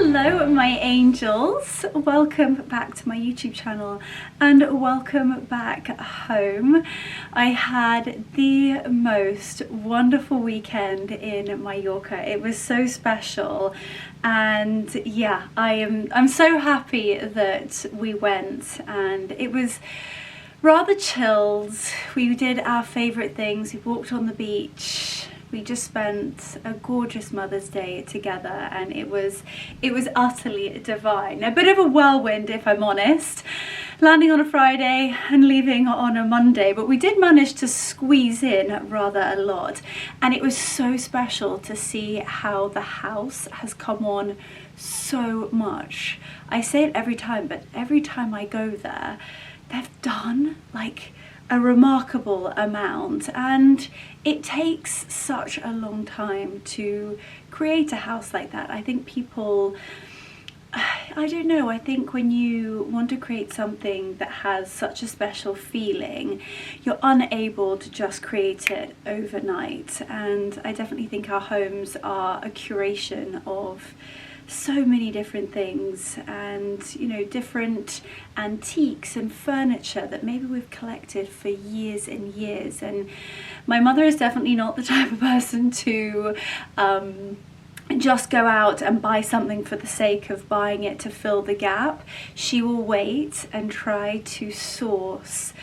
Hello my angels, welcome back to my YouTube channel and welcome back home. I had the most wonderful weekend in Mallorca. It was so special and yeah, I'm so happy that we went, and it was rather chilled. We did our favourite things. We walked on the beach. We just spent a gorgeous Mother's Day together, and it was utterly divine. A bit of a whirlwind, if I'm honest, landing on a Friday and leaving on a Monday, but we did manage to squeeze in rather a lot, and it was so special to see how the house has come on so much. I say it every time, but every time I go there, they've done like a remarkable amount, and it takes such a long time to create a house like that. I think people, I don't know, I think when you want to create something that has such a special feeling, you're unable to just create it overnight. And I definitely think our homes are a curation of so many different things, and you know, different antiques and furniture that maybe we've collected for years and years. And my mother is definitely not the type of person to just go out and buy something for the sake of buying it to fill the gap. She will wait and try to source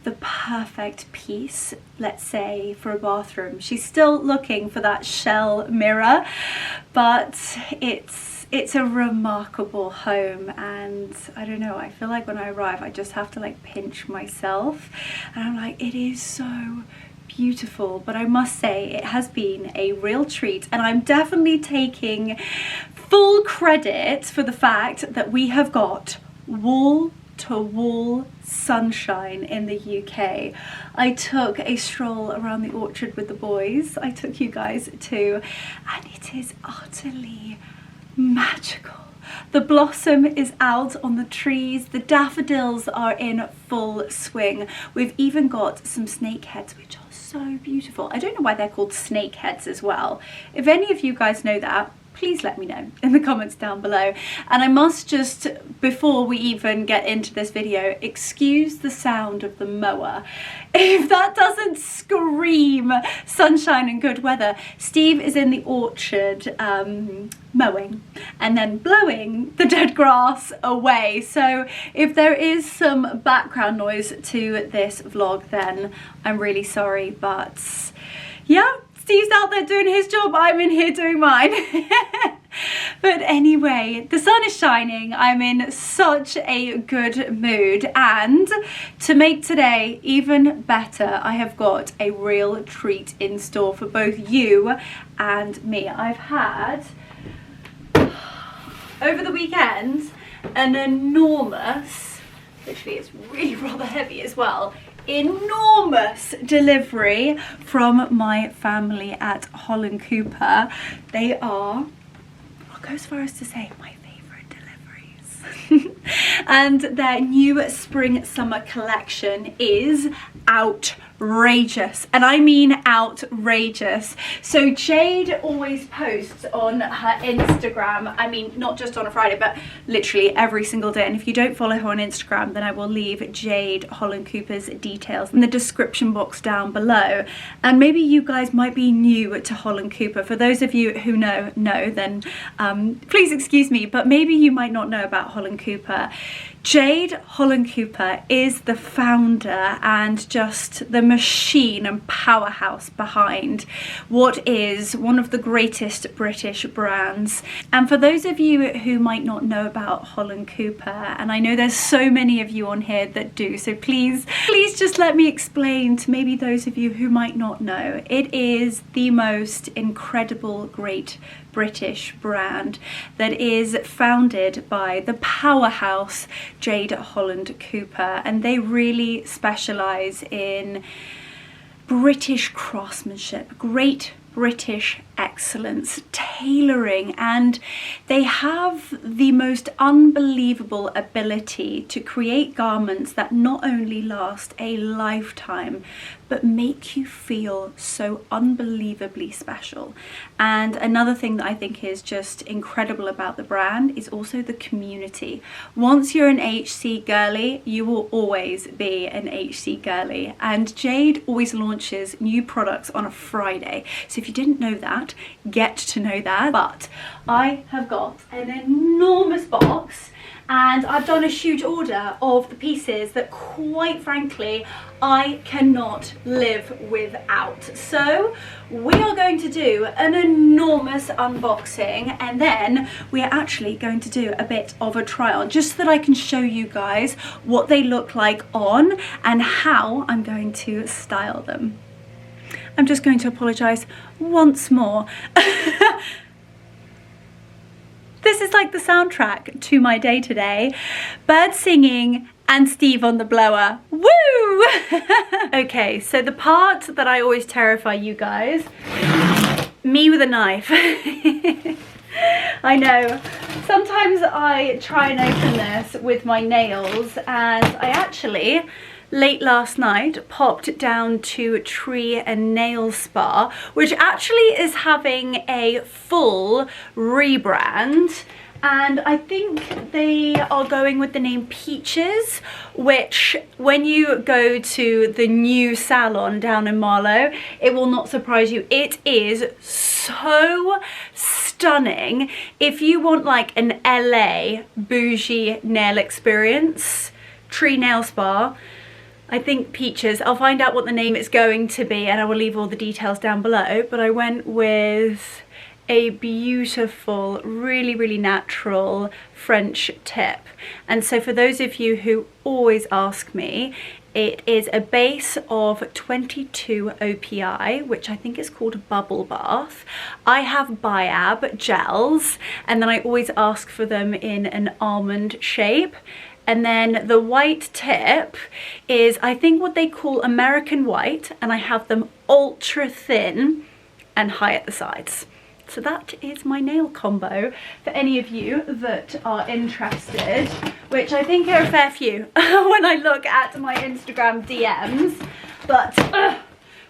the perfect piece, let's say for a bathroom. She's still looking for that shell mirror, but it's a remarkable home, and I don't know, I feel like when I arrive I just have to like pinch myself, and I'm like, it is so beautiful. But I must say it has been a real treat, and I'm definitely taking full credit for the fact that we have got wall to wall sunshine in the UK. I took a stroll around the orchard with the boys. I took you guys too, and it is utterly magical. The blossom is out on the trees, the daffodils are in full swing. We've even got some snakeheads, which are so beautiful. I don't know why they're called snakeheads as well. If any of you guys know that, please let me know in the comments down below. And I must just, before we even get into this video, excuse the sound of the mower. If that doesn't scream sunshine and good weather, Steve is in the orchard mowing and then blowing the dead grass away. So if there is some background noise to this vlog, then I'm really sorry, but yeah, Steve's out there doing his job, I'm in here doing mine. But anyway, the sun is shining, I'm in such a good mood, and to make today even better, I have got a real treat in store for both you and me. I've had, over the weekend, an enormous, literally it's really rather heavy as well, enormous delivery from my family at Holland Cooper. They are, I'll go as far as to say, my favourite deliveries. And their new spring summer collection is outrageous, and I mean outrageous. So Jade always posts on her Instagram, I mean not just on a Friday but literally every single day, and if you don't follow her on Instagram then I will leave Jade Holland Cooper's details in the description box down below. And maybe you guys might be new to Holland Cooper. For those of you who know then please excuse me, but maybe you might not know about Holland Cooper. Jade Holland Cooper is the founder and just the machine and powerhouse behind what is one of the greatest British brands. And for those of you who might not know about Holland Cooper, and I know there's so many of you on here that do, so please just let me explain to maybe those of you who might not know. It is the most incredible, great British brand that is founded by the powerhouse Jade Holland Cooper, and they really specialise in British craftsmanship, great British excellence, tailoring, and they have the most unbelievable ability to create garments that not only last a lifetime but make you feel so unbelievably special. And another thing that I think is just incredible about the brand is also the community. Once you're an HC girly, you will always be an HC girly, and Jade always launches new products on a Friday. So if you didn't know that, get to know that. But I have got an enormous box, and I've done a huge order of the pieces that, quite frankly, I cannot live without. So we are going to do an enormous unboxing, and then we are actually going to do a bit of a try on, just so that I can show you guys what they look like on and how I'm going to style them. I'm just going to apologise once more. This is like the soundtrack to my day today. Birds singing and Steve on the blower. Woo! Okay, so the part that I always terrify you guys, me with a knife. I know. Sometimes I try and open this with my nails, and I actually, late last night, popped down to Tree and Nail Spa, which actually is having a full rebrand. And I think they are going with the name Peaches, which when you go to the new salon down in Marlow, it will not surprise you. It is so stunning. If you want like an LA bougie nail experience, Tree Nail Spa, I think Peaches. I'll find out what the name is going to be and I will leave all the details down below. But I went with a beautiful, really natural French tip. And so for those of you who always ask me, it is a base of 22 OPI, which I think is called Bubble Bath. I have Biab gels, and then I always ask for them in an almond shape. And then the white tip is, I think, what they call American white, and I have them ultra thin and high at the sides. So that is my nail combo for any of you that are interested, which I think are a fair few when I look at my Instagram DMs. But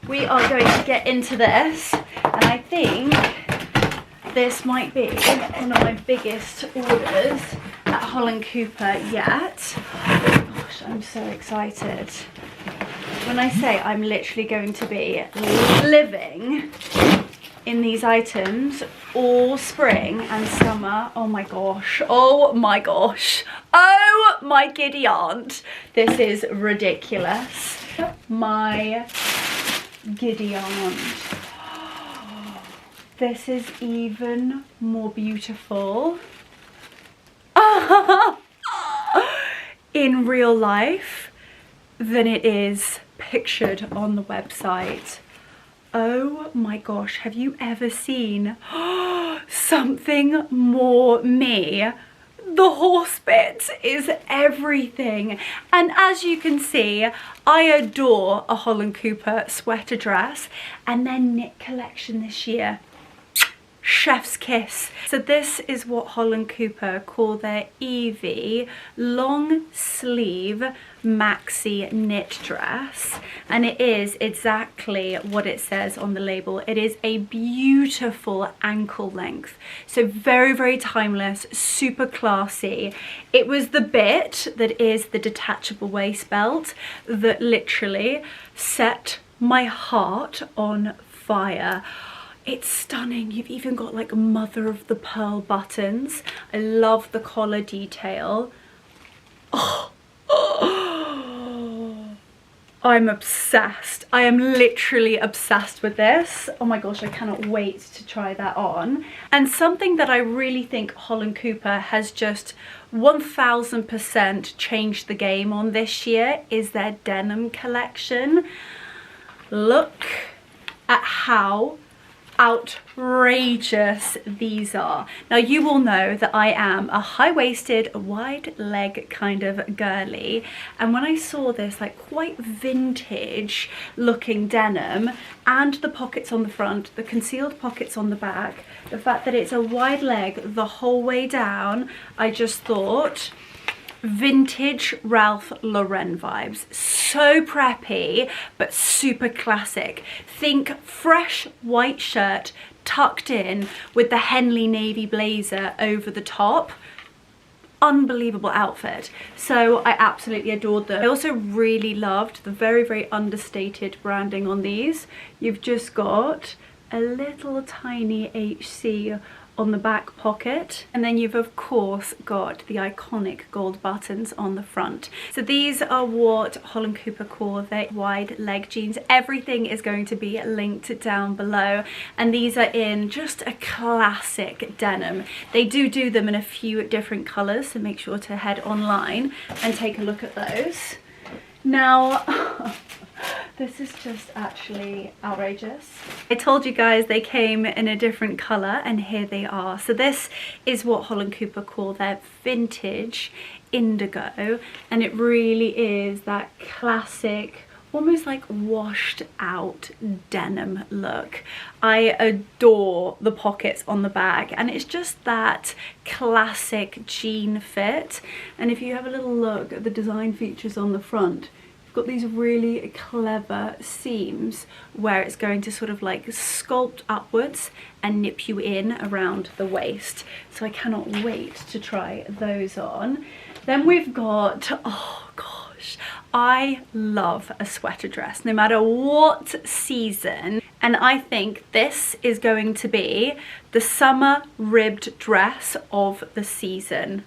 we are going to get into this, and I think this might be one of my biggest orders at HollandCooper yet. Gosh, I'm so excited. When I say I'm literally going to be living in these items all spring and summer. Oh my gosh, oh my gosh, oh my giddy aunt. This is ridiculous. My giddy aunt. This is even more beautiful in real life than it is pictured on the website. Oh my gosh, have you ever seen something more me? The horse bit is everything. And as you can see, I adore a HollandCooper sweater dress, and their knit collection this year, chef's kiss. So this is what HollandCooper call their Eevee long sleeve maxi knit dress, and it is exactly what it says on the label. It is a beautiful ankle length, so very timeless, super classy. It was the bit that is the detachable waist belt that literally set my heart on fire. It's stunning. You've even got like mother of the pearl buttons. I love the collar detail. Oh, I'm obsessed. I am literally obsessed with this. Oh my gosh, I cannot wait to try that on. And something that I really think HollandCooper has just 1000% changed the game on this year is their denim collection. Look at how outrageous these are. Now you all know that I am a high-waisted, wide leg kind of girly, and when I saw this like quite vintage looking denim and the pockets on the front, the concealed pockets on the back, the fact that it's a wide leg the whole way down, I just thought vintage Ralph Lauren vibes. So preppy but super classic. Think fresh white shirt tucked in with the Henley navy blazer over the top. Unbelievable outfit. So I absolutely adored them. I also really loved the very, very understated branding on these. You've just got a little tiny HC on the back pocket, and then you've of course got the iconic gold buttons on the front. So these are what HollandCooper call their wide leg jeans. Everything is going to be linked down below, and these are in just a classic denim. They do them in a few different colors, so make sure to head online and take a look at those. Now this is just actually outrageous. I told you guys they came in a different colour, and here they are. So this is what HollandCooper call their vintage indigo, and it really is that classic, almost like washed out denim look. I adore the pockets on the back, and it's just that classic jean fit. And if you have a little look at the design features on the front, got these really clever seams where it's going to sort of like sculpt upwards and nip you in around the waist. So I cannot wait to try those on. Then we've got, oh gosh, I love a sweater dress no matter what season, and I think this is going to be the summer ribbed dress of the season.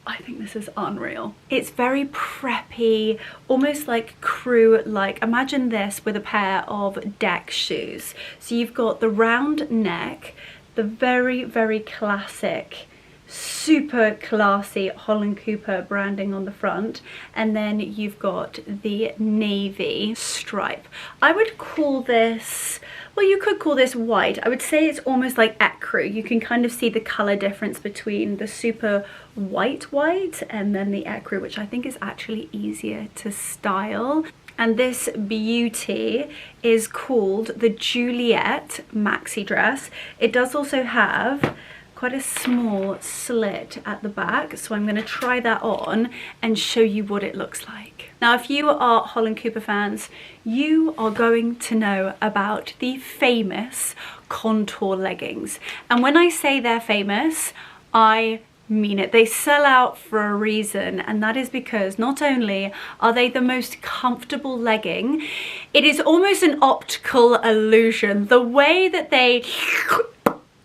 I think this is unreal. It's very preppy, almost like crew-like. Imagine this with a pair of deck shoes. So you've got the round neck, the very, very classic, super classy HollandCooper branding on the front, and then you've got the navy stripe. I would call this, well, you could call this white. I would say it's almost like ecru. You can kind of see the color difference between the super white and then the ecru, which I think is actually easier to style. And this beauty is called the Juliet maxi dress. It does also have quite a small slit at the back, so I'm going to try that on and show you what it looks like. Now if you are HollandCooper fans, you are going to know about the famous contour leggings, and when I say they're famous, I mean it. They sell out for a reason, and that is because not only are they the most comfortable legging, it is almost an optical illusion. The way that they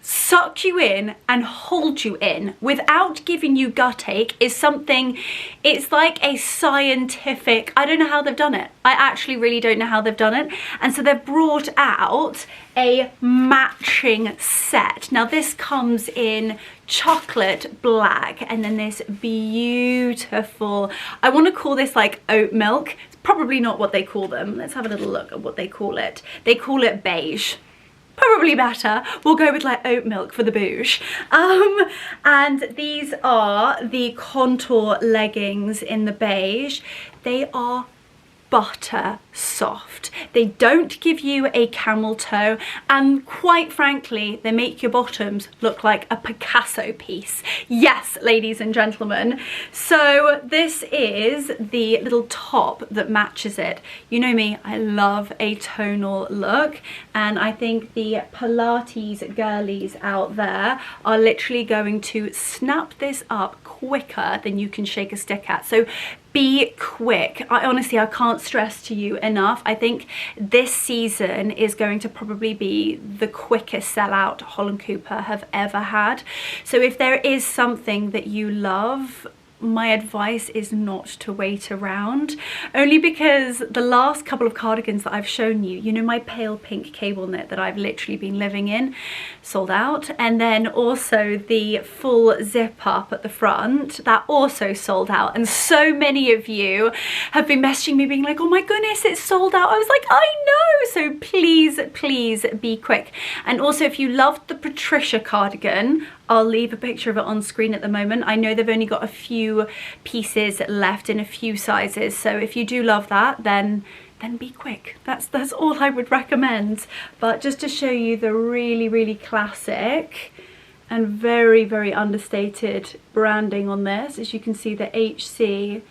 suck you in and hold you in without giving you gut ache is something, it's like a scientific, I don't know how they've done it. I actually really don't know how they've done it. And so they've brought out a matching set. Now this comes in chocolate black, and then this beautiful, I want to call this like oat milk. It's probably not what they call them. Let's have a little look at what they call it. They call it beige. Probably better. We'll go with like oat milk for the bouge. And these are the contour leggings in the beige. They are butter soft. They don't give you a camel toe, and quite frankly, they make your bottoms look like a Picasso piece. Yes, ladies and gentlemen. So this is the little top that matches it. You know me, I love a tonal look, and I think the Pilates girlies out there are literally going to snap this up quicker than you can shake a stick at. So be quick. I can't stress to you enough. I think this season is going to probably be the quickest sellout HollandCooper have ever had. So if there is something that you love, my advice is not to wait around, only because the last couple of cardigans that I've shown you, you know, my pale pink cable knit that I've literally been living in, sold out, and then also the full zip up at the front, that also sold out. And so many of you have been messaging me being like, oh my goodness, it's sold out. I was like, I know. So please, please be quick. And also, if you loved the Patricia cardigan, I'll leave a picture of it on screen at the moment. I know they've only got a few pieces left in a few sizes, so if you do love that, then be quick. That's all I would recommend. But just to show you the really, really classic and very, very understated branding on this, as you can see, the HC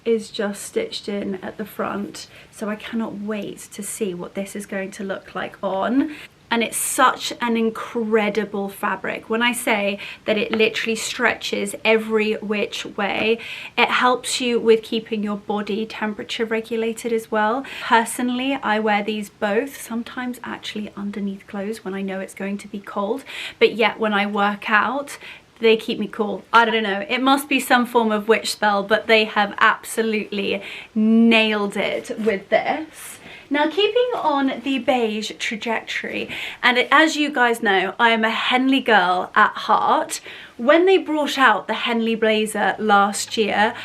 is just stitched in at the front, so I cannot wait to see what this is going to look like on. And it's such an incredible fabric. When I say that it literally stretches every which way, it helps you with keeping your body temperature regulated as well. Personally, I wear these both, sometimes actually underneath clothes when I know it's going to be cold, but yet when I work out, they keep me cool. I don't know, it must be some form of witch spell, but they have absolutely nailed it with this. Now, keeping on the beige trajectory, and as you guys know, I am a Henley girl at heart. When they brought out the Henley blazer last year,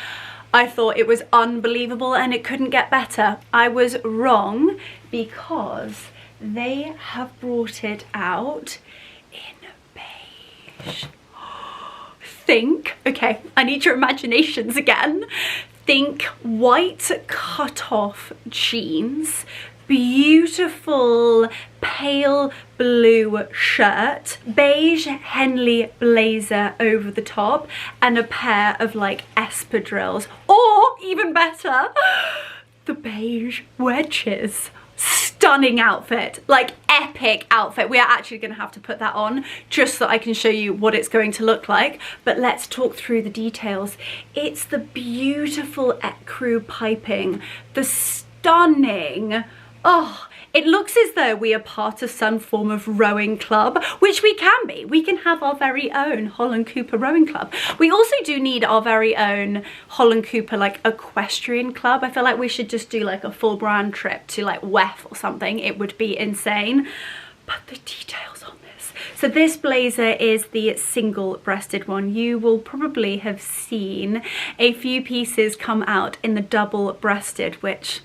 I thought it was unbelievable and it couldn't get better. I was wrong, because they have brought it out in beige. Think, okay, I need your imaginations again. Think white cut-off jeans, beautiful pale blue shirt, beige Henley blazer over the top, and a pair of like espadrilles, or even better, the beige wedges. Stunning outfit, like epic outfit. We are actually going to have to put that on just so I can show you what it's going to look like, but let's talk through the details. It's the beautiful ecru piping, the stunning, oh, it looks as though we are part of some form of rowing club, which we can be. We can have our very own Holland Cooper rowing club. We also do need our very own Holland Cooper like equestrian club. I feel like we should just do like a full brand trip to like WEF or something. It would be insane. But the details on this. So this blazer is the single breasted one. You will probably have seen a few pieces come out in the double breasted, which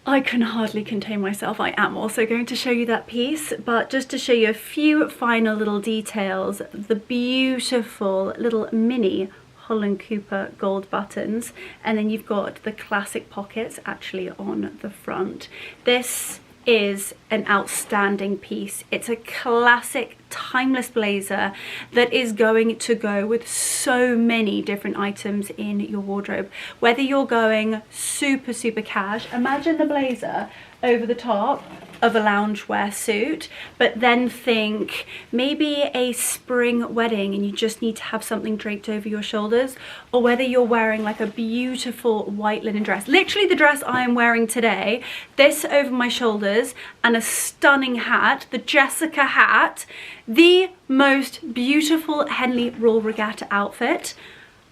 I can hardly contain myself. I am also going to show you that piece, but just to show you a few final little details, the beautiful little mini Holland Cooper gold buttons, and then you've got the classic pockets actually on the front. This is an outstanding piece. It's a classic timeless blazer that is going to go with so many different items in your wardrobe. Whether you're going super cash, imagine the blazer over the top of a loungewear suit, but then think maybe a spring wedding and you just need to have something draped over your shoulders, or whether you're wearing like a beautiful white linen dress, literally the dress I am wearing today, this over my shoulders and a stunning hat, the Jessica hat, the most beautiful Henley Royal Regatta outfit.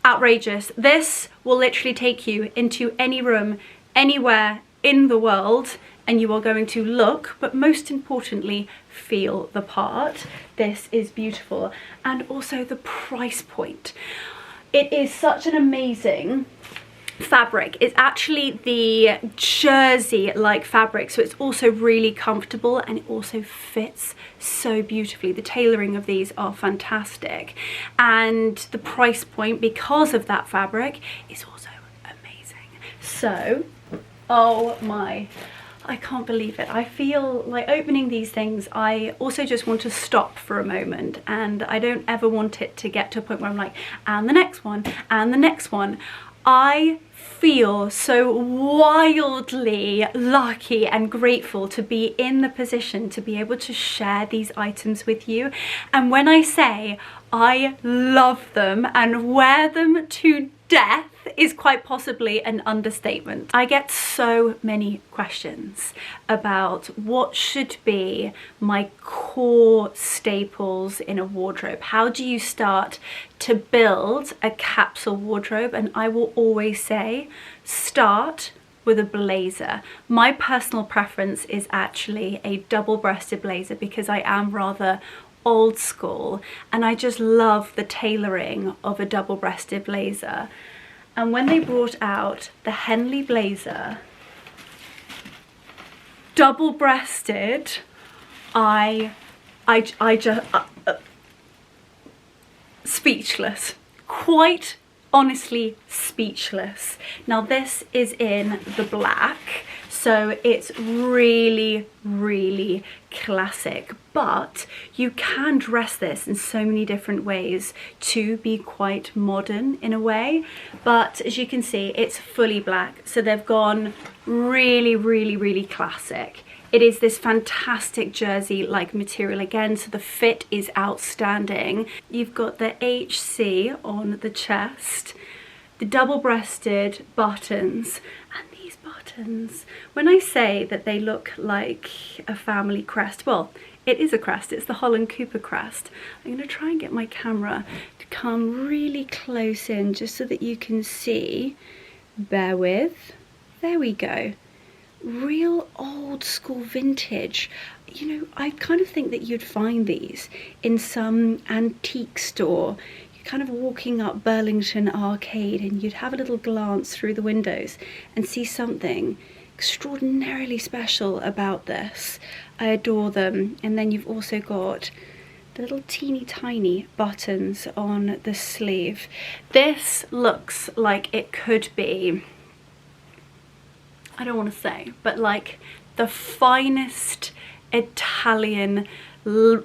Outrageous. This will literally take you into any room, anywhere in the world, and you are going to look, but most importantly, feel the part. This is beautiful. And also the price point. It is such an amazing fabric. It's actually the jersey-like fabric, so it's also really comfortable and it also fits so beautifully. The tailoring of these are fantastic, and the price point, because of that fabric, is also amazing. So, oh my, I can't believe it. I feel like opening these things, I also just want to stop for a moment, and I don't ever want it to get to a point where I'm like, and the next one, and the next one. I feel so wildly lucky and grateful to be in the position to be able to share these items with you. And when I say I love them and wear them to death is quite possibly an understatement. I get so many questions about what should be my core staples in a wardrobe. How do you start to build a capsule wardrobe? And I will always say, start with a blazer. My personal preference is actually a double-breasted blazer because I am rather old school and I just love the tailoring of a double-breasted blazer. And when they brought out the Henley blazer, double-breasted, I just speechless, quite honestly speechless. Now this is in the black, so it's really, really classic, but you can dress this in so many different ways to be quite modern in a way. But as you can see, it's fully black, so they've gone really, really, really classic. It is this fantastic jersey-like material again, so the fit is outstanding. You've got the HC on the chest, the double-breasted buttons, and these buttons, when I say that they look like a family crest, well, it is a crest, it's the Holland Cooper crest. I'm going to try and get my camera to come really close in just so that you can see. Bear with. There we go. Real old school vintage. You know, I kind of think that you'd find these in some antique store. You're kind of walking up Burlington Arcade and you'd have a little glance through the windows and see something extraordinarily special about this. I adore them. And then you've also got the little teeny tiny buttons on the sleeve. This looks like it could be, I don't want to say, but like the finest Italian uber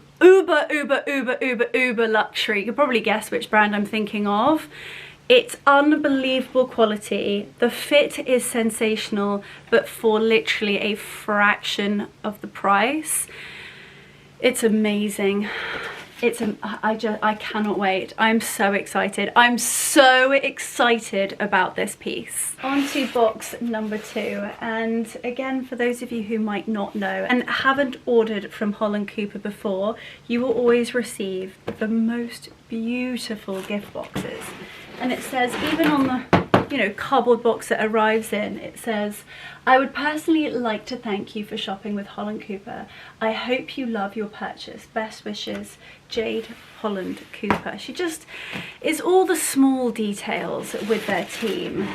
luxury. You can probably guess which brand I'm thinking of. It's unbelievable quality. The fit is sensational, but for literally a fraction of the price. It's amazing. I cannot wait. I'm so excited. I'm so excited about this piece. On to box number 2. And again, for those of you who might not know and haven't ordered from Holland Cooper before, you will always receive the most beautiful gift boxes. And it says, even on the, you know, cardboard box that arrives in, it says, I would personally like to thank you for shopping with Holland Cooper. I hope you love your purchase. Best wishes, Jade, Holland Cooper. She just is all the small details with their team.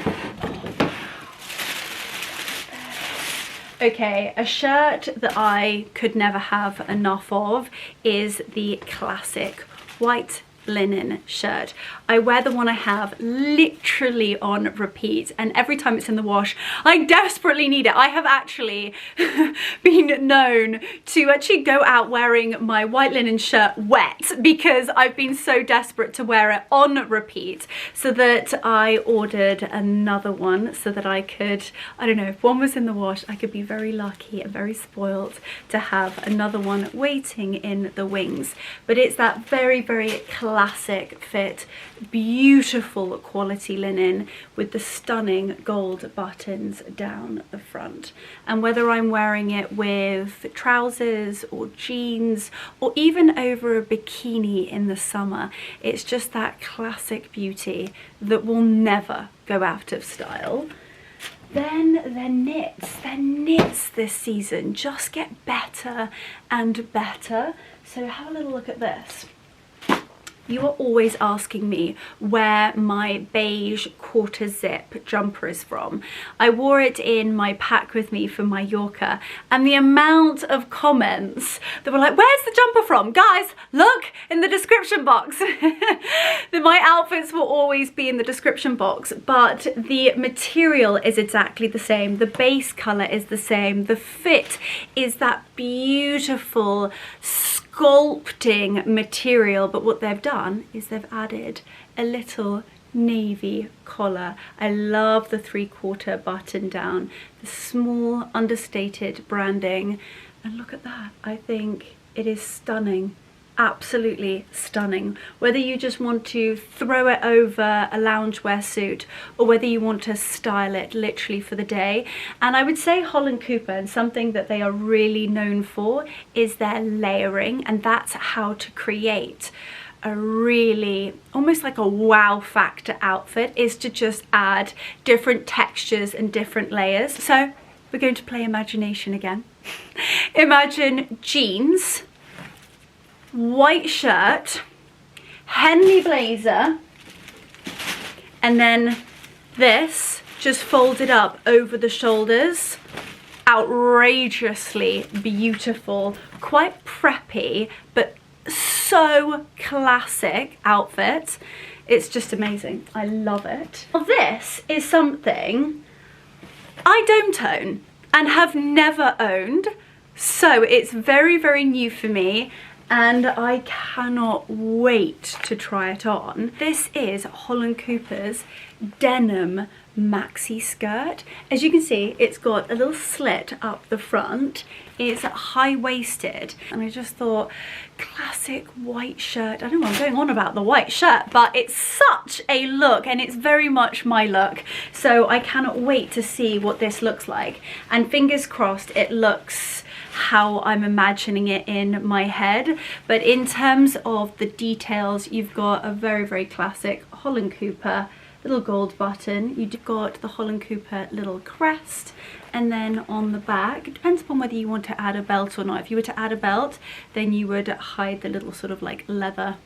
Okay, a shirt that I could never have enough of is the classic white linen shirt. I wear the one I have literally on repeat, and every time it's in the wash I desperately need it. I have actually been known to actually go out wearing my white linen shirt wet because I've been so desperate to wear it on repeat, so that I ordered another one so that I could, I don't know, if one was in the wash I could be very lucky and very spoilt to have another one waiting in the wings. But it's that very, very classic fit, beautiful quality linen with the stunning gold buttons down the front. And whether I'm wearing it with trousers or jeans or even over a bikini in the summer, it's just that classic beauty that will never go out of style. Then their knits this season just get better and better. So have a little look at this. You are always asking me where my beige quarter zip jumper is from. I wore it in my pack with me for Mallorca, and the amount of comments that were like, where's the jumper from? Guys, look in the description box. My outfits will always be in the description box, but the material is exactly the same. The base color is the same. The fit is that beautiful sculpting material, but what they've done is they've added a little navy collar. I love the 3/4 button down, the small understated branding, and look at that. I think it is stunning, absolutely stunning. Whether you just want to throw it over a loungewear suit or whether you want to style it literally for the day. And I would say Holland Cooper, and something that they are really known for, is their layering, and that's how to create a really almost like a wow factor outfit, is to just add different textures and different layers. So we're going to play imagination again. Imagine jeans, white shirt, Henley blazer, and then this just folded up over the shoulders. Outrageously beautiful, quite preppy, but so classic outfit. It's just amazing. I love it. Well, this is something I don't own and have never owned, so it's very, very new for me and I cannot wait to try it on. This is Holland Cooper's Denim maxi skirt. As you can see, it's got a little slit up the front. It's high-waisted, and I just thought, classic white shirt. I don't know, I'm going on about the white shirt, but it's such a look, and it's very much my look. So I cannot wait to see what this looks like, and fingers crossed it looks how I'm imagining it in my head. But in terms of the details, you've got a very, very classic Holland Cooper little gold button. You've got the Holland Cooper little crest, and then on the back, it depends upon whether you want to add a belt or not. If you were to add a belt, then you would hide the little sort of like leather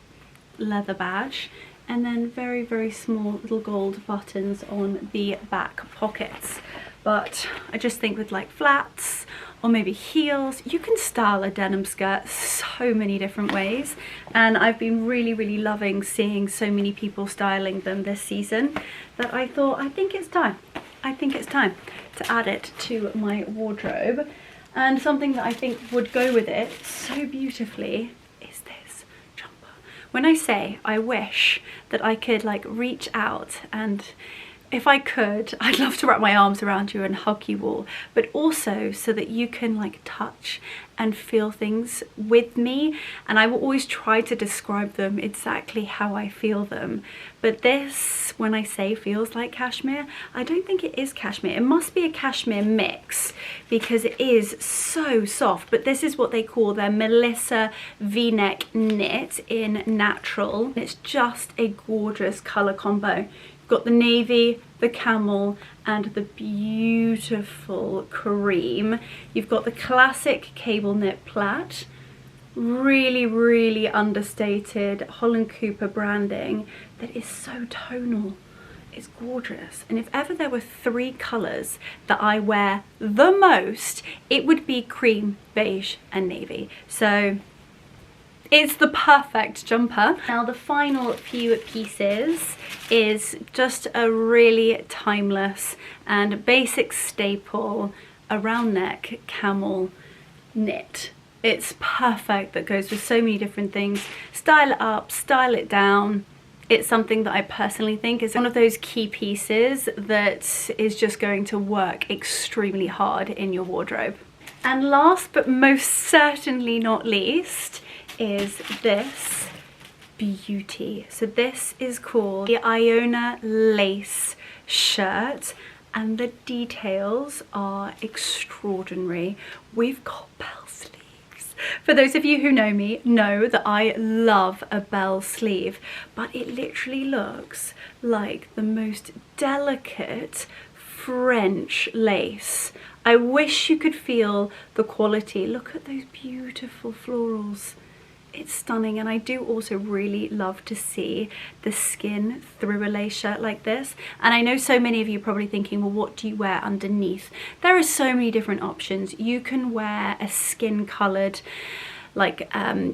badge, and then very, very small little gold buttons on the back pockets. But I just think with like flats or maybe heels, you can style a denim skirt so many different ways, and I've been really, really loving seeing so many people styling them this season that I thought, I think it's time to add it to my wardrobe. And something that I think would go with it so beautifully is this jumper. When I say I wish that I could like reach out, and if I could, I'd love to wrap my arms around you and hug you all, but also so that you can like touch and feel things with me. And I will always try to describe them exactly how I feel them. But this, when I say feels like cashmere, I don't think it is cashmere. It must be a cashmere mix because it is so soft. But this is what they call their Melissa V-neck knit in natural. It's just a gorgeous color combo. Got the navy, the camel, and the beautiful cream. You've got the classic cable knit plaid, really, really understated Holland Cooper branding that is so tonal. It's gorgeous. And if ever there were 3 colours that I wear the most, it would be cream, beige, and navy. So it's the perfect jumper. Now the final few pieces is just a really timeless and basic staple, a round neck camel knit. It's perfect, that goes with so many different things. Style it up, style it down. It's something that I personally think is one of those key pieces that is just going to work extremely hard in your wardrobe. And last but most certainly not least is this beauty. So this is called the Iona lace shirt, and the details are extraordinary. We've got bell sleeves. For those of you who know me know that I love a bell sleeve, but it literally looks like the most delicate French lace. I wish you could feel the quality. Look at those beautiful florals. It's stunning, and I do also really love to see the skin through a lace shirt like this. And I know so many of you are probably thinking, well, what do you wear underneath? There are so many different options. You can wear a skin coloured like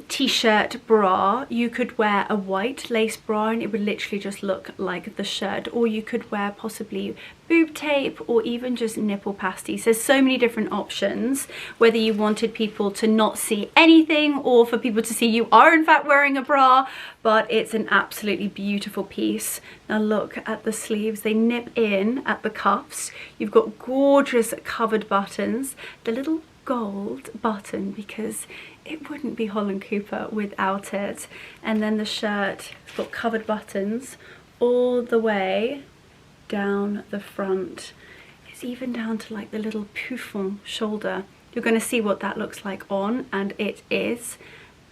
t-shirt bra. You could wear a white lace bra and it would literally just look like the shirt, or you could wear possibly boob tape or even just nipple pasties. There's so many different options, whether you wanted people to not see anything or for people to see you are in fact wearing a bra. But it's an absolutely beautiful piece. Now look at the sleeves, they nip in at the cuffs. You've got gorgeous covered buttons. The little gold button because it wouldn't be Holland Cooper without it. And then the shirt has got covered buttons all the way down the front. It's even down to like the little pouffon shoulder. You're going to see what that looks like on, and it is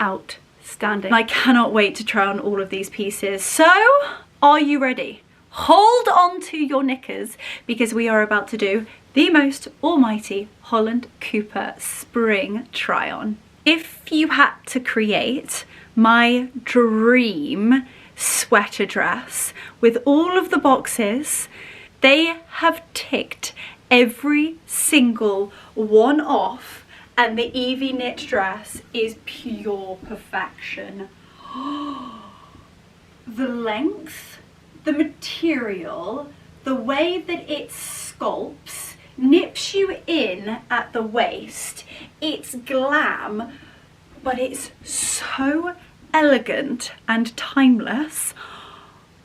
outstanding. I cannot wait to try on all of these pieces. So, are you ready? Hold on to your knickers because we are about to do the most almighty Holland Cooper spring try on. If you had to create my dream sweater dress with all of the boxes, they have ticked every single one off, and the Eevee knit dress is pure perfection. The length, the material, the way that it sculpts, nips you in at the waist. It's glam, but it's so elegant and timeless.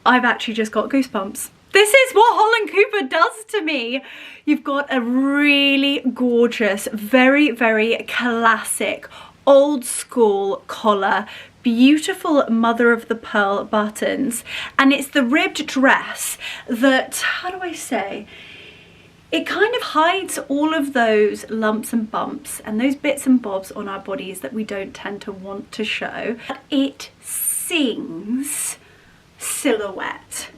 I've actually just got goosebumps. This is what Holland Cooper does to me. You've got a really gorgeous, very, very classic, old school collar, beautiful mother of the pearl buttons, and it's the ribbed dress that, how do I say, it kind of hides all of those lumps and bumps and those bits and bobs on our bodies that we don't tend to want to show. But it sings silhouette.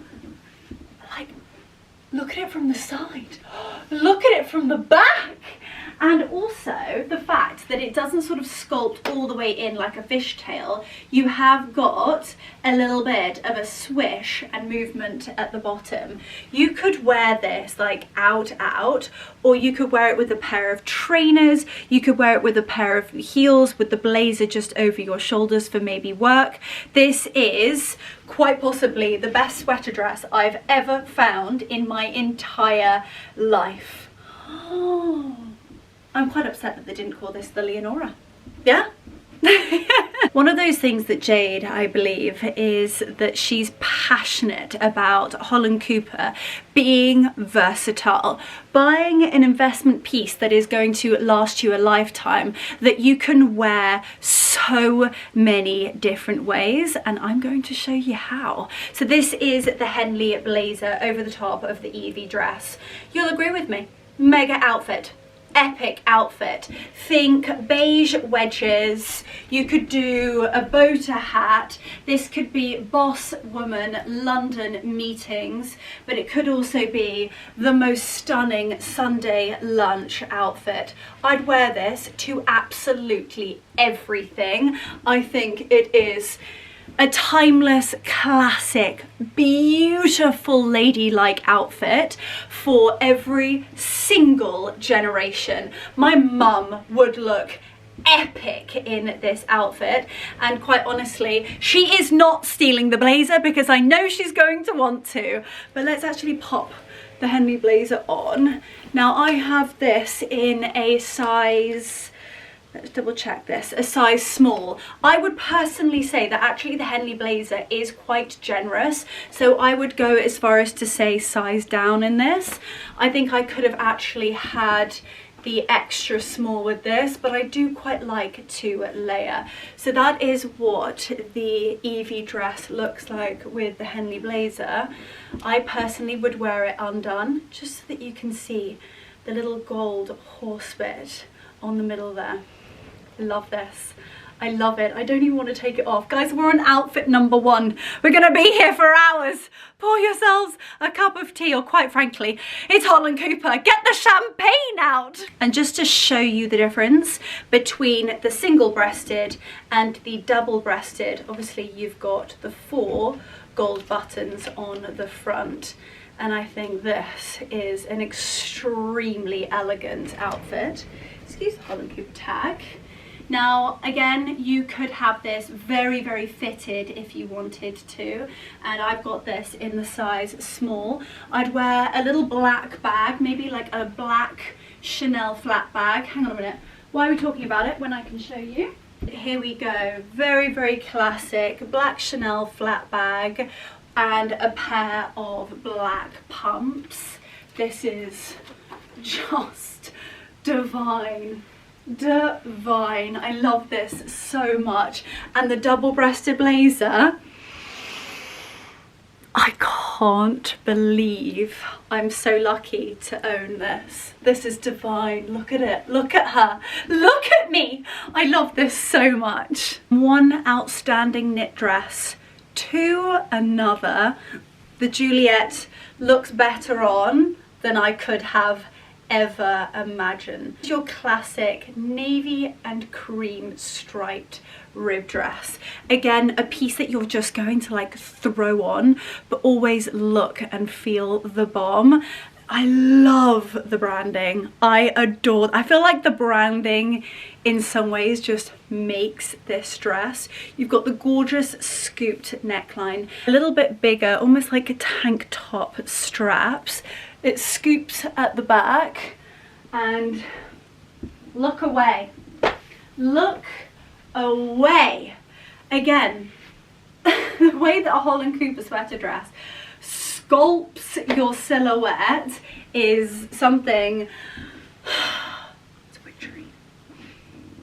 Like, look at it from the side, look at it from the back. And also the fact that it doesn't sort of sculpt all the way in like a fishtail. You have got a little bit of a swish and movement at the bottom. You could wear this like out, or you could wear it with a pair of trainers. You could wear it with a pair of heels with the blazer just over your shoulders for maybe work. This is quite possibly the best sweater dress I've ever found in my entire life. Oh. I'm quite upset that they didn't call this the Leonora. Yeah? One of those things that Jade, I believe, is that she's passionate about Holland Cooper being versatile. Buying an investment piece that is going to last you a lifetime, that you can wear so many different ways, and I'm going to show you how. So this is the Henley blazer over the top of the Eevee dress. You'll agree with me. Mega outfit. Epic outfit. Think beige wedges. You could do a boater hat. This could be boss woman London meetings, but it could also be the most stunning Sunday lunch outfit. I'd wear this to absolutely everything. I think it is a timeless, classic, beautiful ladylike outfit for every single generation. My mum would look epic in this outfit, and quite honestly, she is not stealing the blazer because I know she's going to want to. But let's actually pop the Henley blazer on. Now I have this in a size, let's double check this, a size small. I would personally say that actually the Henley blazer is quite generous, so I would go as far as to say size down in this. I think I could have actually had the extra small with this, but I do quite like to layer. So that is what the Eevee dress looks like with the Henley blazer. I personally would wear it undone, just so that you can see the little gold horse bit on the middle there. Love this. I love it. I don't even want to take it off. Guys, we're on outfit number 1. We're going to be here for hours. Pour yourselves a cup of tea, or quite frankly, it's Holland Cooper. Get the champagne out. And just to show you the difference between the single-breasted and the double-breasted, obviously you've got the 4 gold buttons on the front. And I think this is an extremely elegant outfit. Excuse the Holland Cooper tag. Now, again, you could have this very, very fitted if you wanted to, and I've got this in the size small. I'd wear a little black bag, maybe like a black Chanel flat bag. Hang on a minute. Why are we talking about it when I can show you? Here we go. Very, very classic black Chanel flat bag and a pair of black pumps. This is just divine. divine. I love this so much. And the double-breasted blazer, I can't believe I'm so lucky to own this. This is divine. Look at it. Look at her. Look at me. I love this so much. One outstanding knit dress to another. The Juliet looks better on than I could have ever imagined. Your classic navy and cream striped rib dress. Again, a piece that you're just going to like throw on, but always look and feel the bomb. I love the branding. I adore, I feel like the branding in some ways just makes this dress. You've got the gorgeous scooped neckline, a little bit bigger, almost like a tank top straps. It scoops at the back, and look away. Look away. Again, the way that a Holland Cooper sweater dress sculpts your silhouette is something. It's witchery.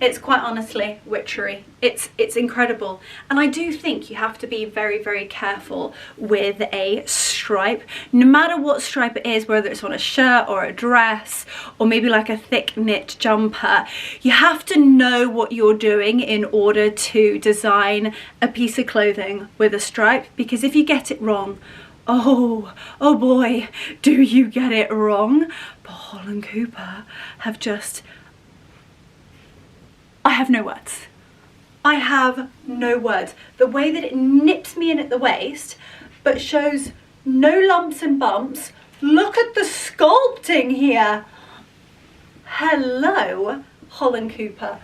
It's quite honestly witchery. It's incredible. And I do think you have to be very, very careful with a stripe, no matter what stripe it is, whether it's on a shirt or a dress or maybe like a thick knit jumper. You have to know what you're doing in order to design a piece of clothing with a stripe, because if you get it wrong, oh boy, do you get it wrong. But Holland Cooper have just, I have no words. I have no words. The way that it nips me in at the waist, but shows no lumps and bumps. Look at the sculpting here. Hello, Holland Cooper.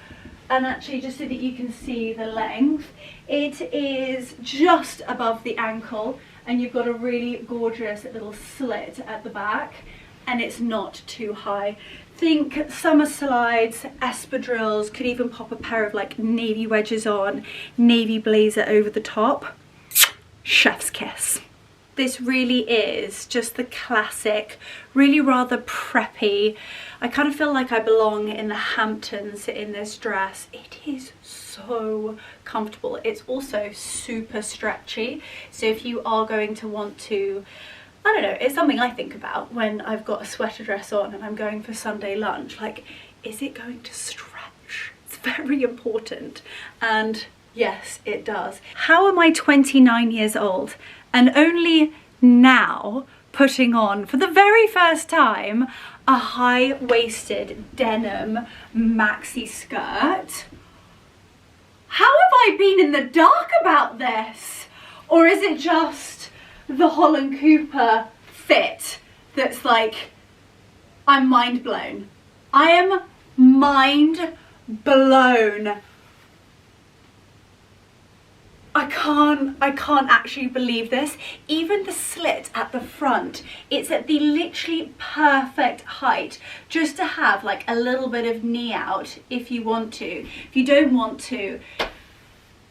And actually, just so that you can see the length, it is just above the ankle, and you've got a really gorgeous little slit at the back, and it's not too high. Think summer slides, espadrilles, could even pop a pair of like navy wedges on, navy blazer over the top. Chef's kiss. This really is just the classic, really rather preppy. I kind of feel like I belong in the Hamptons in this dress. It is so comfortable. It's also super stretchy. So if you are going to want to, I don't know, it's something I think about when I've got a sweater dress on and I'm going for Sunday lunch. Like, is it going to stretch? It's very important. And yes, it does. How am I 29 years old and only now putting on, for the very first time, a high-waisted denim maxi skirt? How have I been in the dark about this? Or is it just the Holland Cooper fit that's like, I'm mind blown. I am mind blown. I can't actually believe this. Even the slit at the front, it's at the literally perfect height just to have like a little bit of knee out if you want to. If you don't want to,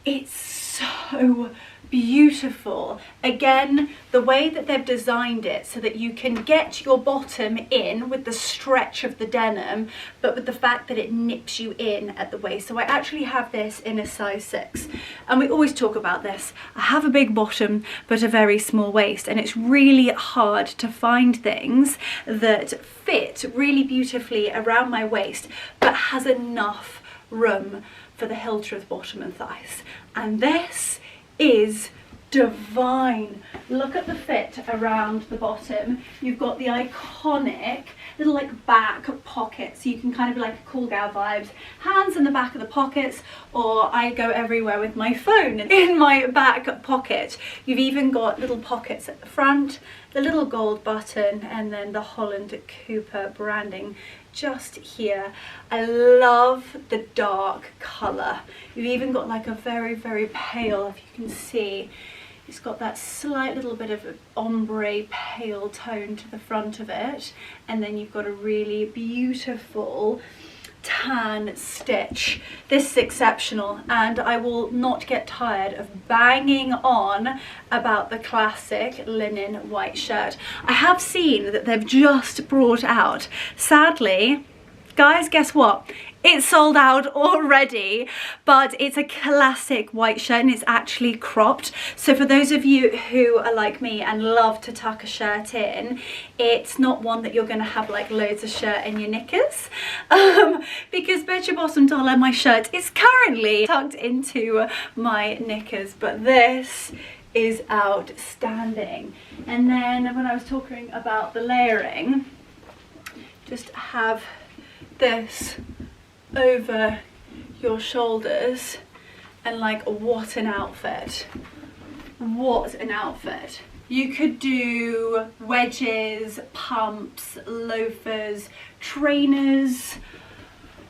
it's so beautiful. Again, the way that they've designed it so that you can get your bottom in with the stretch of the denim, but with the fact that it nips you in at the waist. So I actually have this in a size 6, and we always talk about this. I have a big bottom but a very small waist, and it's really hard to find things that fit really beautifully around my waist but has enough room for the hilt of the bottom and thighs. And this is divine. Look at the fit around the bottom. You've got the iconic little like back pocket, so you can kind of be like a cool gal vibes. Hands in the back of the pockets, or I go everywhere with my phone in my back pocket. You've even got little pockets at the front, the little gold button, and then the Holland Cooper branding just here. I love the dark colour. You've even got like a very, very pale, if you can see, it's got that slight little bit of ombre pale tone to the front of it, and then you've got a really beautiful tan stitch. This is exceptional, and I will not get tired of banging on about the classic linen white shirt. I have seen that they've just brought out, sadly, guys, guess what? It's sold out already, but it's a classic white shirt and it's actually cropped. So for those of you who are like me and love to tuck a shirt in, it's not one that you're going to have like loads of shirt in your knickers. Because bet your bottom dollar my shirt is currently tucked into my knickers, but this is outstanding. And then when I was talking about the layering, just have this over your shoulders and like what an outfit. What an outfit. You could do wedges, pumps, loafers, trainers.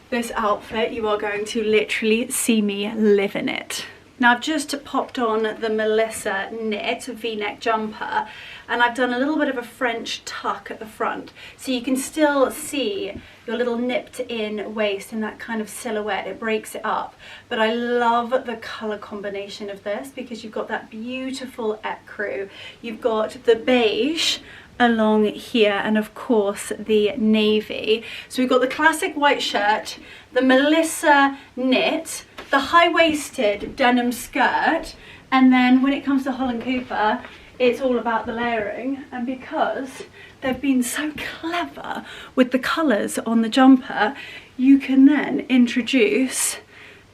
This outfit, you are going to literally see me live in it. Now I've just popped on the Melissa knit v-neck jumper and I've done a little bit of a French tuck at the front, so you can still see your little nipped in waist in that kind of silhouette. It breaks it up, but I love the colour combination of this because you've got that beautiful ecru, you've got the beige along here, and of course the navy. So we've got the classic white shirt, the Melissa knit, the high-waisted denim skirt, and then when it comes to Holland Cooper, it's all about the layering. And because they've been so clever with the colours on the jumper, you can then introduce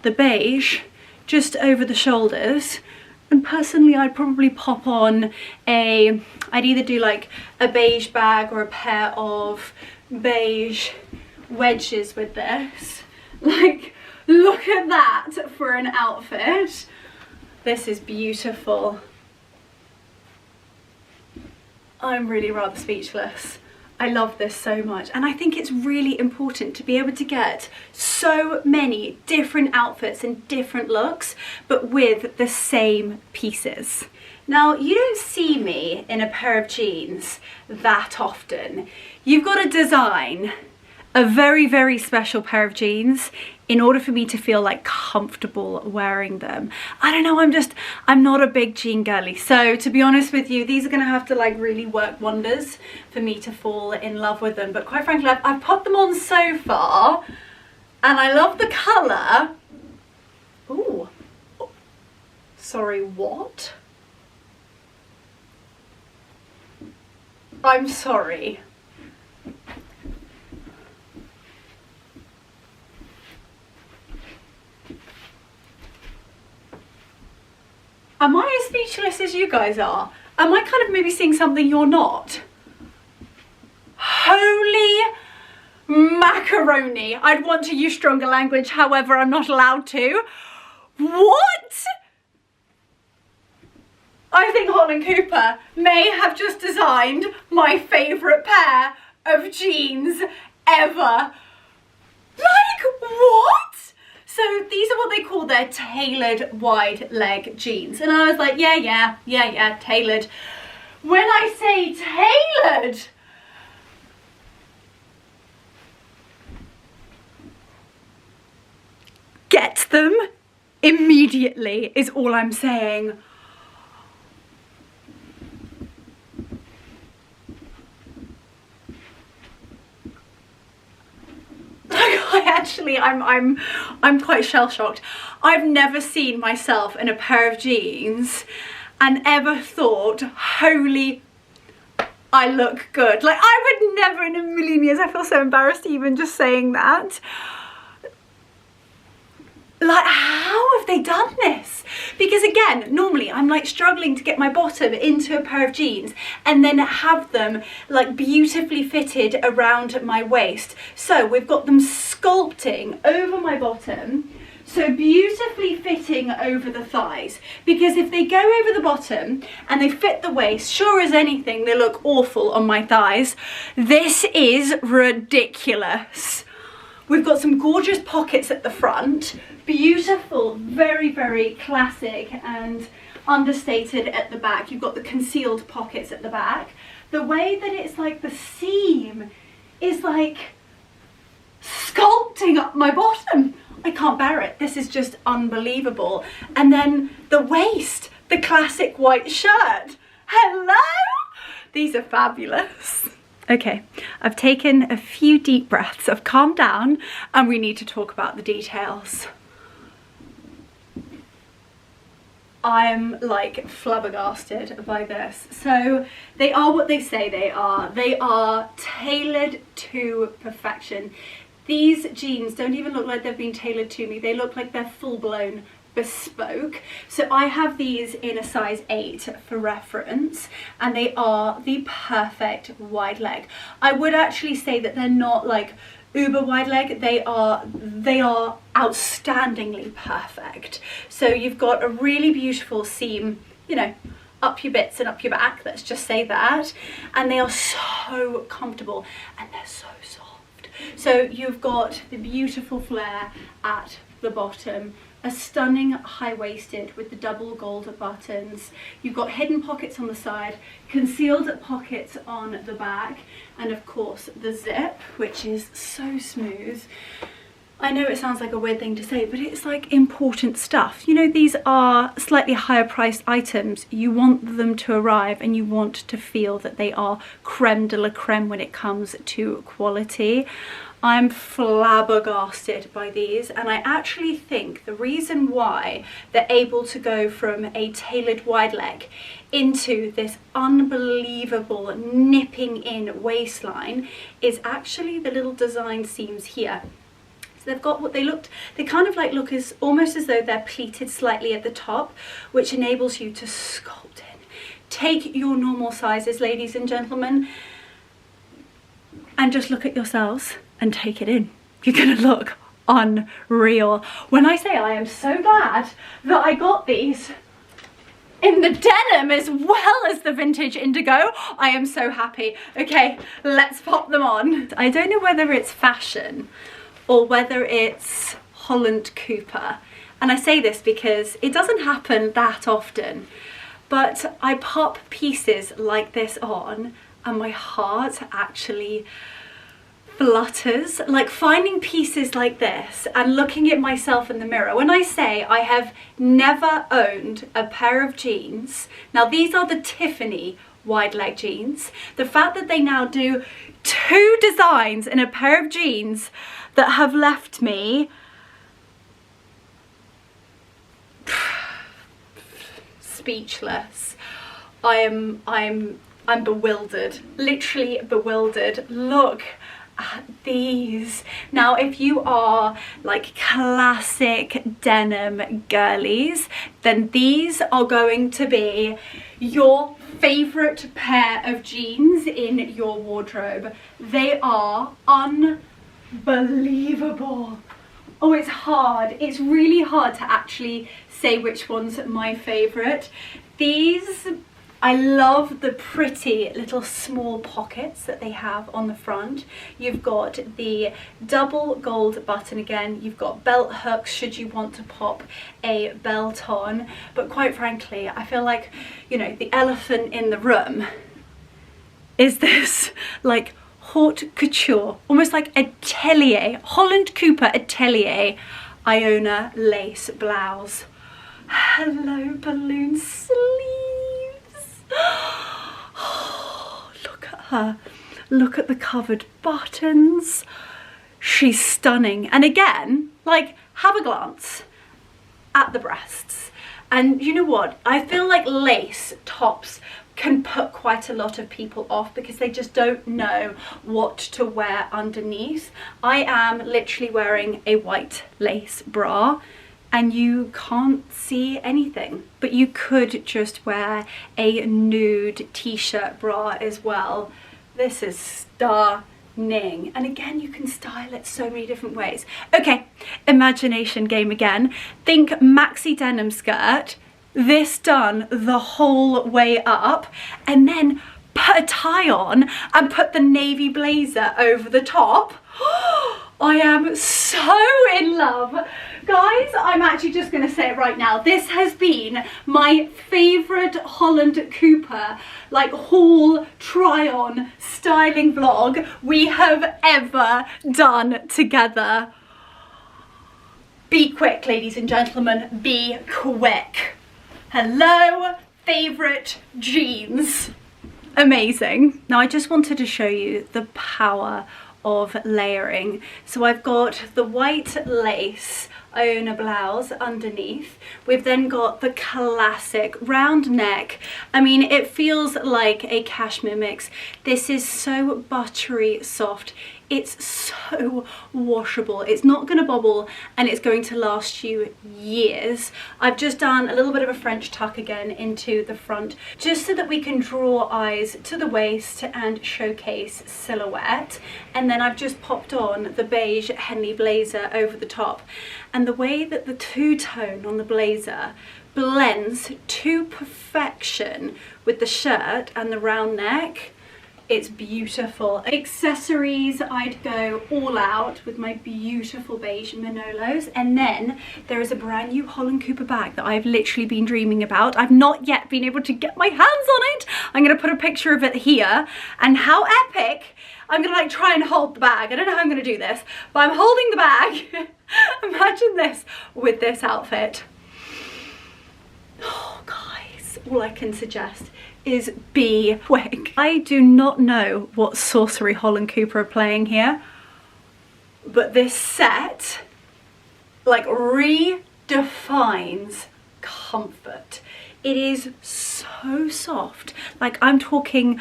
the beige just over the shoulders. And personally, I'd probably pop on I'd either do like a beige bag or a pair of beige wedges with this. Like, look at that for an outfit. This is beautiful. I'm really rather speechless. I love this so much, and I think it's really important to be able to get so many different outfits and different looks, but with the same pieces. Now, you don't see me in a pair of jeans that often. You've got to design a very, very special pair of jeans in order for me to feel like comfortable wearing them. I don't know, I'm not a big jean girly. So to be honest with you, these are gonna have to like really work wonders for me to fall in love with them. But quite frankly, I've put them on so far and I love the color. Ooh, sorry, what? I'm sorry. Am I as speechless as you guys are? Am I kind of maybe seeing something you're not? Holy macaroni. I'd want to use stronger language, however, I'm not allowed to. What? I think Holland Cooper may have just designed my favourite pair of jeans ever. Like, what? So these are what they call their tailored wide leg jeans. And I was like, yeah, tailored. When I say tailored, get them immediately is all I'm saying. I'm quite shell-shocked. I've never seen myself in a pair of jeans and ever thought, holy, I look good. Like, I would never in a million years, I feel so embarrassed even just saying that. Like, how have they done this? Because again, normally I'm like struggling to get my bottom into a pair of jeans and then have them like beautifully fitted around my waist. So we've got them sculpting over my bottom, so beautifully fitting over the thighs. Because if they go over the bottom and they fit the waist, sure as anything, they look awful on my thighs. This is ridiculous. We've got some gorgeous pockets at the front, beautiful, very, very classic and understated at the back. You've got the concealed pockets at the back. The way that it's like the seam is like sculpting up my bottom. I can't bear it. This is just unbelievable. And then the waist, the classic white shirt. Hello? These are fabulous. Okay, I've taken a few deep breaths, I've calmed down, and we need to talk about the details. I'm like flabbergasted by this. So they are what they say they are. They are tailored to perfection. These jeans don't even look like they've been tailored to me. They look like they're full-blown bespoke. So I have these in a size 8 for reference, and they are the perfect wide leg. I would actually say that they're not like uber wide leg, they are outstandingly perfect. So you've got a really beautiful seam, you know, up your bits and up your back, let's just say that, and they are so comfortable and they're so soft. So you've got the beautiful flare at the bottom, a stunning high-waisted with the double gold buttons. You've got hidden pockets on the side, concealed pockets on the back, and of course the zip, which is so smooth. I know it sounds like a weird thing to say, but it's like important stuff. You know, these are slightly higher priced items. You want them to arrive and you want to feel that they are creme de la creme when it comes to quality. I'm flabbergasted by these, and I actually think the reason why they're able to go from a tailored wide leg into this unbelievable nipping in waistline is actually the little design seams here. So they've got what they kind of like look as almost as though they're pleated slightly at the top, which enables you to sculpt in. Take your normal sizes, ladies and gentlemen, and just look at yourselves and take it in. You're gonna look unreal. When I say I am so glad that I got these in the denim as well as the vintage indigo, I am so happy. Okay, let's pop them on. I don't know whether it's fashion or whether it's Holland Cooper, and I say this because it doesn't happen that often, but I pop pieces like this on and my heart actually flutters. Like finding pieces like this and looking at myself in the mirror. When I say I have never owned a pair of jeans, now these are the Tiffany wide leg jeans, the fact that they now do 2 designs in a pair of jeans that have left me speechless. I'm bewildered, literally bewildered. Look at these. Now if you are like classic denim girlies, then these are going to be your favorite pair of jeans in your wardrobe. They are unbelievable. Oh, it's hard. It's really hard to actually say which one's my favorite. These, I love the pretty little small pockets that they have on the front. You've got the double gold button again. You've got belt hooks should you want to pop a belt on. But quite frankly, I feel like, you know, the elephant in the room is this like haute couture, almost like atelier, Holland Cooper atelier Iona lace blouse. Hello balloon sleeves. Oh, look at her. Look at the covered buttons. She's stunning. And again, like, have a glance at the breasts. And you know what? I feel like lace tops can put quite a lot of people off because they just don't know what to wear underneath. I am literally wearing a white lace bra and you can't see anything, but you could just wear a nude t-shirt bra as well. This is stunning. And again, you can style it so many different ways. Okay, imagination game again. Think maxi denim skirt, this done the whole way up, and then put a tie on and put the navy blazer over the top. I am so in love. Guys, I'm actually just going to say it right now. This has been my favourite Holland Cooper like haul, try on, styling vlog we have ever done together. Be quick, ladies and gentlemen, be quick. Hello, favourite jeans. amazing. Now I just wanted to show you the power of layering. So I've got the white lace Iona blouse underneath. We've then got the classic round neck. I mean, it feels like a cashmere mix. This is so buttery soft. It's so washable. It's not going to bobble and it's going to last you years. I've just done a little bit of a French tuck again into the front just so that we can draw eyes to the waist and showcase silhouette. And then I've just popped on the beige Henley blazer over the top. And the way that the two-tone on the blazer blends to perfection with the shirt and the round neck, it's beautiful. Accessories, I'd go all out with my beautiful beige Manolos. And then there is a brand new Holland Cooper bag that I've literally been dreaming about. I've not yet been able to get my hands on it. I'm gonna put a picture of it here. And how epic, I'm gonna like try and hold the bag. I don't know how I'm gonna do this, but I'm holding the bag. Imagine this with this outfit. Oh guys, all I can suggest is be quick. I do not know what sorcery Holland Cooper are playing here, but this set like redefines comfort. It is so soft. Like I'm talking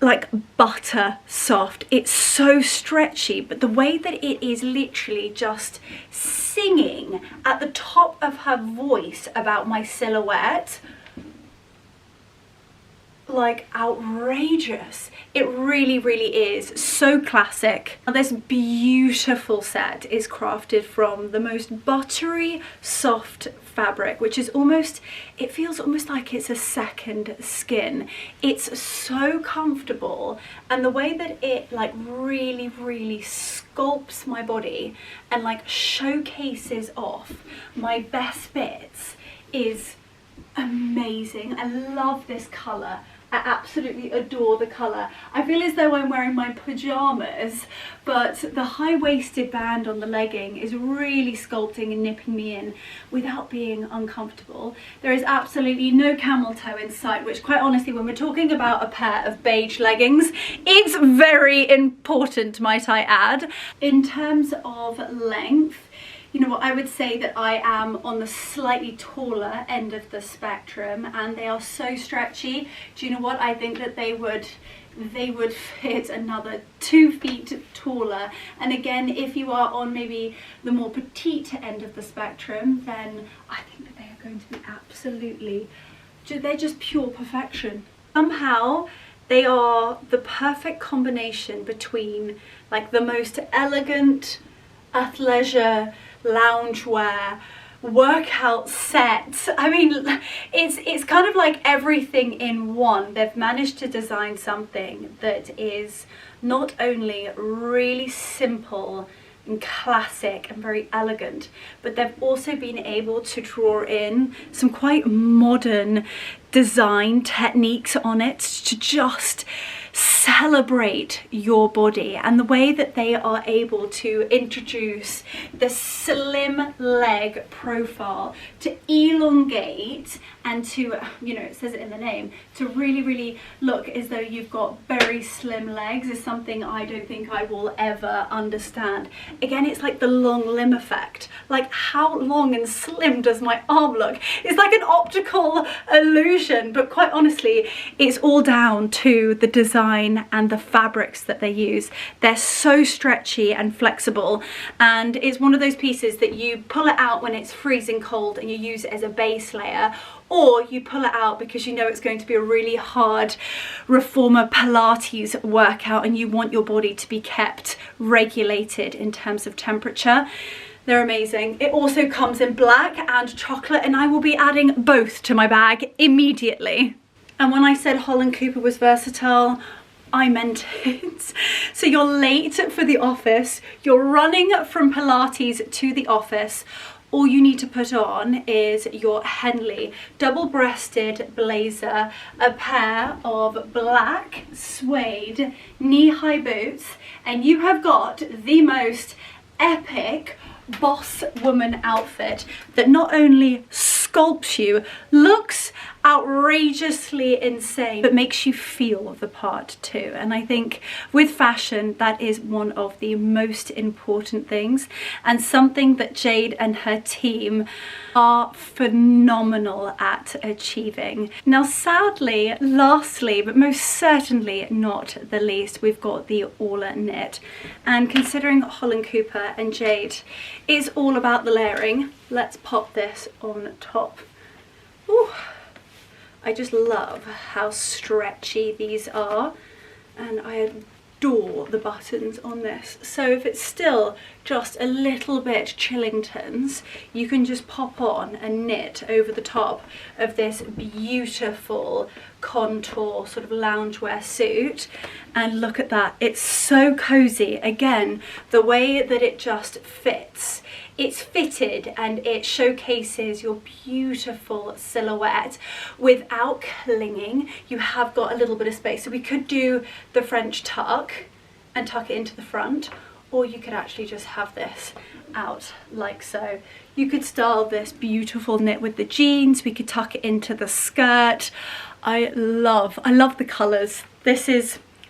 like butter soft. It's so stretchy, but the way that it is literally just singing at the top of her voice about my silhouette, like outrageous. It really, really is so classic. Now this beautiful set is crafted from the most buttery soft fabric, which is almost, it feels almost like it's a second skin. It's so comfortable, and the way that it like really, really sculpts my body and like showcases off my best bits is amazing. I love this colour. I absolutely adore the colour. I feel as though I'm wearing my pyjamas, but the high-waisted band on the legging is really sculpting and nipping me in without being uncomfortable. There is absolutely no camel toe in sight, which quite honestly, when we're talking about a pair of beige leggings, it's very important, might I add. In terms of length, you know what, I would say that I am on the slightly taller end of the spectrum, and they are so stretchy. Do you know what, I think that they would fit another 2 feet taller. And again, if you are on maybe the more petite end of the spectrum, then I think that they are going to be absolutely, they're just pure perfection. Somehow they are the perfect combination between like the most elegant athleisure loungewear workout set. I mean, it's kind of like everything in one. They've managed to design something that is not only really simple and classic and very elegant, but they've also been able to draw in some quite modern design techniques on it to just celebrate your body, and the way that they are able to introduce the slim leg profile to elongate and to, you know, it says it in the name, to really, really look as though you've got very slim legs is something I don't think I will ever understand. Again, it's like the long limb effect. Like, how long and slim does my arm look? It's like an optical illusion, but quite honestly, it's all down to the design and the fabrics that they use. They're so stretchy and flexible, and it's one of those pieces that you pull it out when it's freezing cold and you use it as a base layer, or you pull it out because you know it's going to be a really hard reformer Pilates workout and you want your body to be kept regulated in terms of temperature. They're amazing. It also comes in black and chocolate, and I will be adding both to my bag immediately. And when I said Holland Cooper was versatile, I meant it. So you're late for the office, you're running from Pilates to the office, all you need to put on is your Henley double-breasted blazer, a pair of black suede knee-high boots, and you have got the most epic boss woman outfit that not only sculpts you, looks outrageously insane, but makes you feel the part too. And I think with fashion, that is one of the most important things, and something that Jade and her team are phenomenal at achieving. Now sadly, lastly, but most certainly not the least, we've got the all knit. And considering Holland Cooper and Jade is all about the layering, let's pop this on top. Ooh. I just love how stretchy these are, and I adore the buttons on this. So if it's still just a little bit Chillingtons, you can just pop on and knit over the top of this beautiful contour sort of loungewear suit, and look at that, it's so cozy. Again, the way that it just fits, it's fitted and it showcases your beautiful silhouette without clinging. You have got a little bit of space, so we could do the French tuck and tuck it into the front, or you could actually just have this out like so. You could style this beautiful knit with the jeans, we could tuck it into the skirt. I love the colours.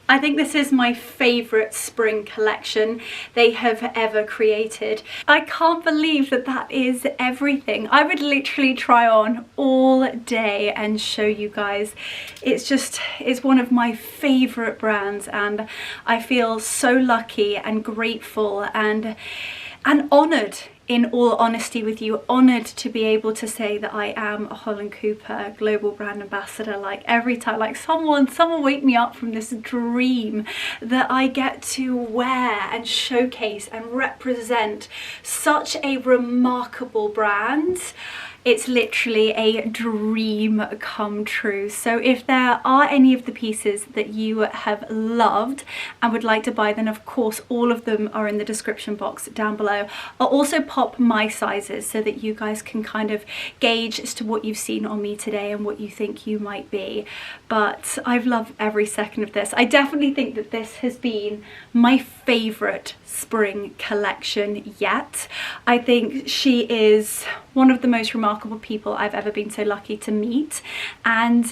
I think this is my favourite spring collection they have ever created. I can't believe that that is everything. I would literally try on all day and show you guys. It's one of my favourite brands, and I feel so lucky and grateful and honoured, in all honesty with you, honoured to be able to say that I am a Holland Cooper global brand ambassador. Like every time, like someone wake me up from this dream that I get to wear and showcase and represent such a remarkable brand. It's literally a dream come true. So if there are any of the pieces that you have loved and would like to buy, then of course all of them are in the description box down below. I'll also pop my sizes so that you guys can kind of gauge as to what you've seen on me today and what you think you might be. But I've loved every second of this. I definitely think that this has been my favourite spring collection yet. I think she is one of the most remarkable people I've ever been so lucky to meet, and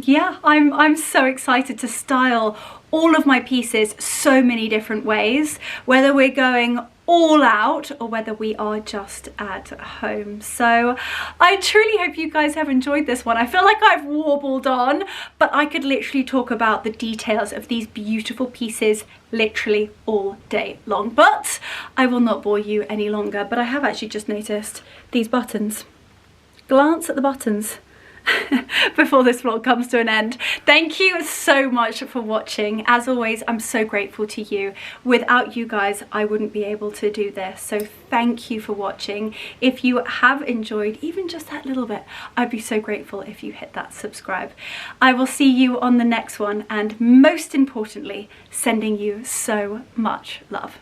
yeah, I'm so excited to style all of my pieces so many different ways, whether we're going all out or whether we are just at home. So I truly hope you guys have enjoyed this one. I feel like I've warbled on, but I could literally talk about the details of these beautiful pieces literally all day long, but I will not bore you any longer. But I have actually just noticed these buttons. Glance at the buttons before this vlog comes to an end. Thank you so much for watching. As always, I'm so grateful to you. Without you guys, I wouldn't be able to do this. So thank you for watching. If you have enjoyed even just that little bit, I'd be so grateful if you hit that subscribe. I will see you on the next one, and most importantly, sending you so much love.